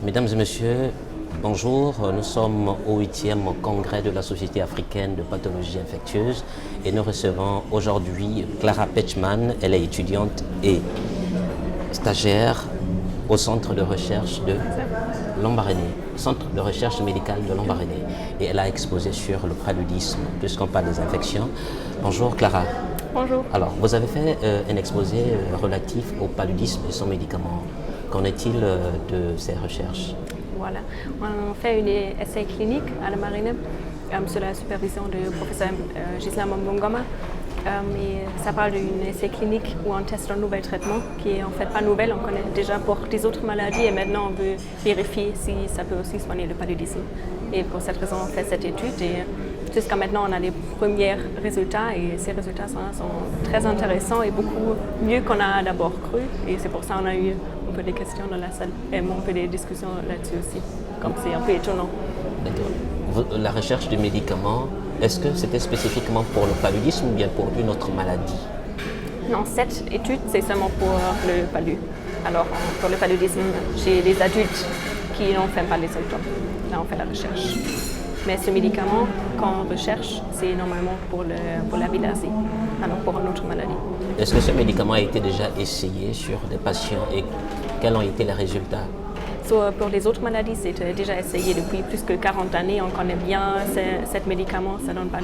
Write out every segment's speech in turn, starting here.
Mesdames et messieurs, bonjour. Nous sommes au 8e congrès de la Société africaine de pathologie infectieuse et nous recevons aujourd'hui Clara Petchman. Elle est étudiante et stagiaire au centre de recherche de Lambaréné, centre de recherche médicale de Lambaréné. Et elle a exposé sur le paludisme, puisqu'on parle des infections. Bonjour Clara. Bonjour. Alors, vous avez fait un exposé relatif au paludisme et son médicament. Qu'en est-il de ces recherches? Voilà, on fait une essai clinique à la Marine sous la supervision du professeur Ghislain Mambongoma. Et ça parle d'une essai clinique où on teste un nouvel traitement qui est en fait pas nouvel, on connaît déjà pour des autres maladies et maintenant on veut vérifier si ça peut aussi soigner le paludisme. Et pour cette raison on fait cette étude et jusqu'à maintenant on a les premiers résultats et ces résultats sont très intéressants et beaucoup mieux qu'on a d'abord cru et c'est pour ça qu'on a eu un peu des questions dans la salle et un peu des discussions là-dessus aussi, comme c'est un peu étonnant. D'accord. La recherche de médicaments, est-ce que c'était spécifiquement pour le paludisme ou bien pour une autre maladie? Non, cette étude c'est seulement pour le palu. Alors pour le paludisme, chez les adultes qui n'ont fait pas les symptômes, là on fait la recherche. Mais ce médicament qu'on recherche, c'est normalement pour la bilharzie, alors pour une autre maladie. Est-ce que ce médicament a été déjà essayé sur des patients et quels ont été les résultats? Pour les autres maladies, c'est déjà essayé depuis plus que 40 années. On connaît bien ce médicament, ça ne donne pas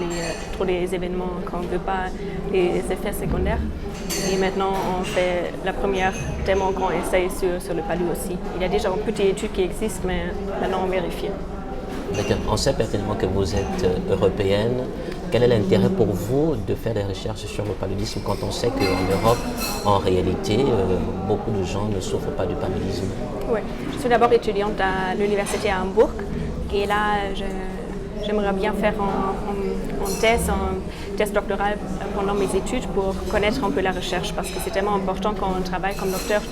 trop des événements qu'on ne veut pas, les effets secondaires. Et maintenant, on fait la première démo qu'on essaye sur le palu aussi. Il y a déjà une petite étude qui existe, mais maintenant on vérifie. D'accord. On sait pertinemment que vous êtes européenne. Quel est l'intérêt pour vous de faire des recherches sur le paludisme quand on sait qu'en Europe, en réalité, beaucoup de gens ne souffrent pas du paludisme? Oui, je suis d'abord étudiante à l'université à Hambourg et là, j'aimerais bien faire un test doctoral pendant mes études pour connaître un peu la recherche parce que c'est tellement important quand on travaille comme docteur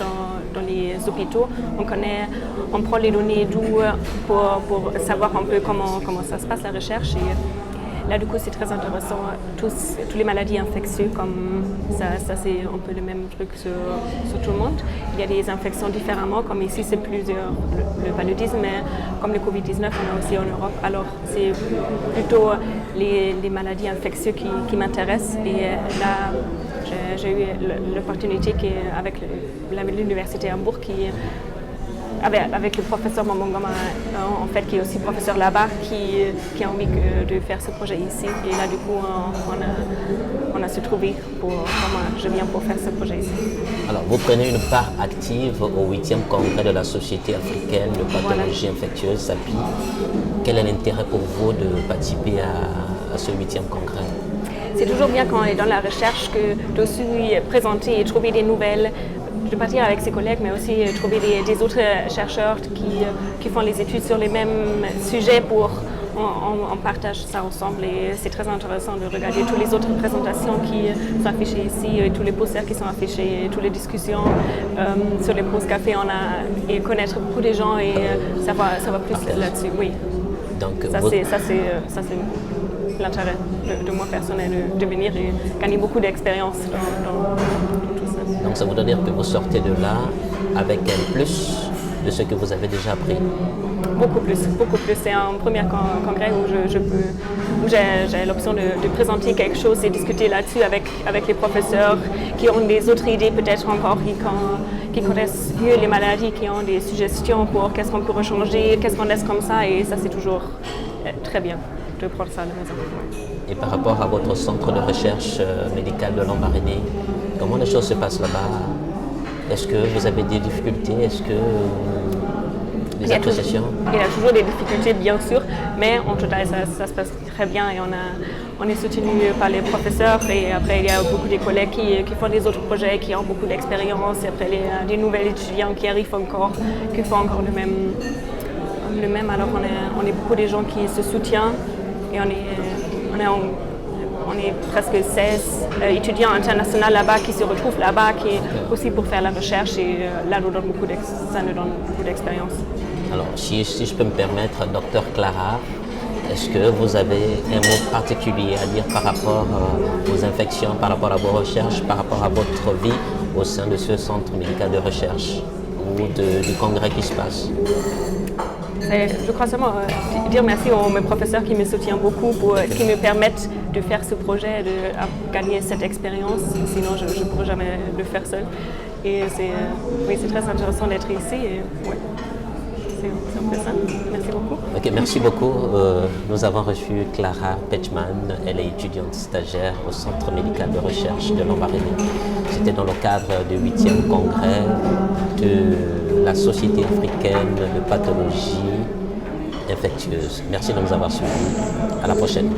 dans les hôpitaux. On prend les données d'où pour savoir un peu comment ça se passe la recherche. Et là, du coup, c'est très intéressant. Toutes les maladies infectieuses, comme ça c'est un peu le même truc sur tout le monde. Il y a des infections différemment, comme ici, c'est plusieurs, le paludisme, mais comme le Covid-19, on a aussi en Europe. Alors, c'est plutôt les maladies infectieuses qui m'intéressent. Et là, j'ai eu l'opportunité avec l'université à Hambourg avec le professeur Mambongoma, en fait, qui est aussi professeur là-bas, qui a envie de faire ce projet ici. Et là, du coup, on a se trouvé je viens pour faire ce projet ici. Alors, vous prenez une part active au 8e congrès de la Société africaine de pathologie infectieuse, SAPI. Quel est l'intérêt pour vous de participer à ce 8e congrès? C'est toujours bien quand on est dans la recherche que de aussi présenter et trouver des nouvelles, de partir avec ses collègues, mais aussi trouver des autres chercheurs qui font les études sur les mêmes sujets on partage ça ensemble et c'est très intéressant de regarder toutes les autres présentations qui sont affichées ici, tous les posters qui sont affichés, toutes les discussions sur les pauses café, et connaître beaucoup de gens et ça va plus là-dessus, oui. Donc, ça c'est l'intérêt de moi personnel de venir et gagner beaucoup d'expérience dans tout ça. Donc ça voudrait dire que vous sortez de là avec un plus de ce que vous avez déjà appris? Beaucoup plus. C'est un premier congrès où j'ai l'option de présenter quelque chose et discuter là-dessus avec les professeurs qui ont des autres idées peut-être encore, qui connaissent mieux les maladies, qui ont des suggestions pour qu'est-ce qu'on peut changer, qu'est-ce qu'on laisse comme ça et ça c'est toujours très bien de prendre ça à la maison. Et par rapport à votre centre de recherche médicale de Lambaréné, comment les choses se passent là-bas? Est-ce que vous avez des difficultés? Est-ce que des appréciations? Il y a toujours des difficultés, bien sûr, mais en total, ça se passe très bien et on est soutenu par les professeurs et après, il y a beaucoup de collègues qui font des autres projets, qui ont beaucoup d'expérience et après, il y a des nouvelles étudiants qui arrivent encore, qui font encore le même. Alors, on est beaucoup de gens qui se soutiennent et on est presque 16 étudiants internationaux là-bas qui se retrouvent là-bas, qui aussi pour faire la recherche et là, ça nous donne beaucoup d'expérience. Alors, si je peux me permettre, docteur Clara, est-ce que vous avez un mot particulier à dire par rapport aux infections, par rapport à vos recherches, par rapport à votre vie au sein de ce centre médical de recherche ou du congrès qui se passe? Je crois seulement dire merci à mes professeurs qui me soutiennent beaucoup, qui me permettent de faire ce projet, de gagner cette expérience. Sinon, je ne pourrais jamais le faire seul. Et c'est très intéressant d'être ici. Et, ouais, c'est un peu ça. Merci beaucoup. Ok, merci beaucoup. Nous avons reçu Clara Petchman. Elle est étudiante stagiaire au Centre médical de recherche de Lambaréné. C'était dans le cadre du 8e congrès de la Société africaine de pathologie infectieuse. Merci de nous avoir suivis. À la prochaine.